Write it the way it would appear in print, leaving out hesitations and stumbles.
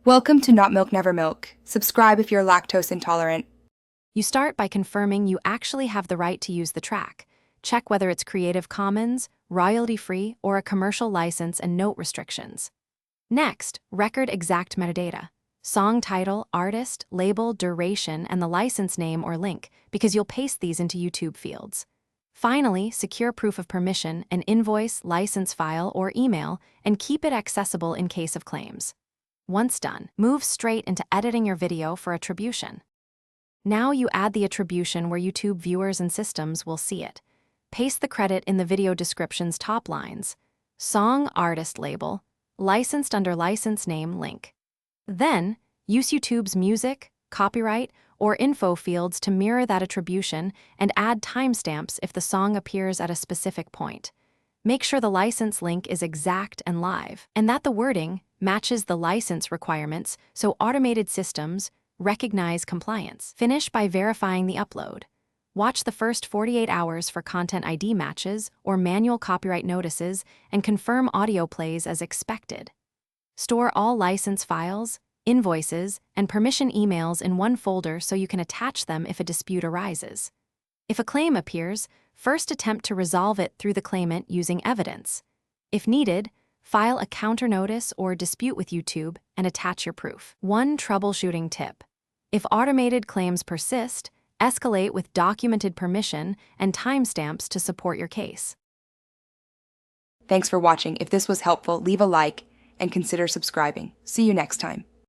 Welcome to Not Milk Never Milk. Subscribe if you're lactose intolerant. You start by confirming you actually have the right to use the track. Check whether it's Creative Commons, royalty-free, or a commercial license and note restrictions. Next, record exact metadata. Song title, artist, label, duration, and the license name or link, because you'll paste these into YouTube fields. Finally, secure proof of permission, an invoice, license file, or email, and keep it accessible in case of claims. Once done, move straight into editing your video for attribution. Now you add the attribution where YouTube viewers and systems will see it. Paste the credit in the video description's top lines. Song artist label, licensed under license name link. Then, use YouTube's music, copyright, or info fields to mirror that attribution and add timestamps if the song appears at a specific point. Make sure the license link is exact and live, and that the wording matches the license requirements so automated systems recognize compliance. Finish by verifying the upload. Watch the first 48 hours for Content ID matches or manual copyright notices and confirm audio plays as expected. Store all license files, invoices, and permission emails in one folder so you can attach them if a dispute arises. If a claim appears, first attempt to resolve it through the claimant using evidence. If needed, file a counter notice or dispute with YouTube and attach your proof. One troubleshooting tip: if automated claims persist, escalate with documented permission and timestamps to support your case. Thanks for watching. If this was helpful, leave a like and consider subscribing. See you next time.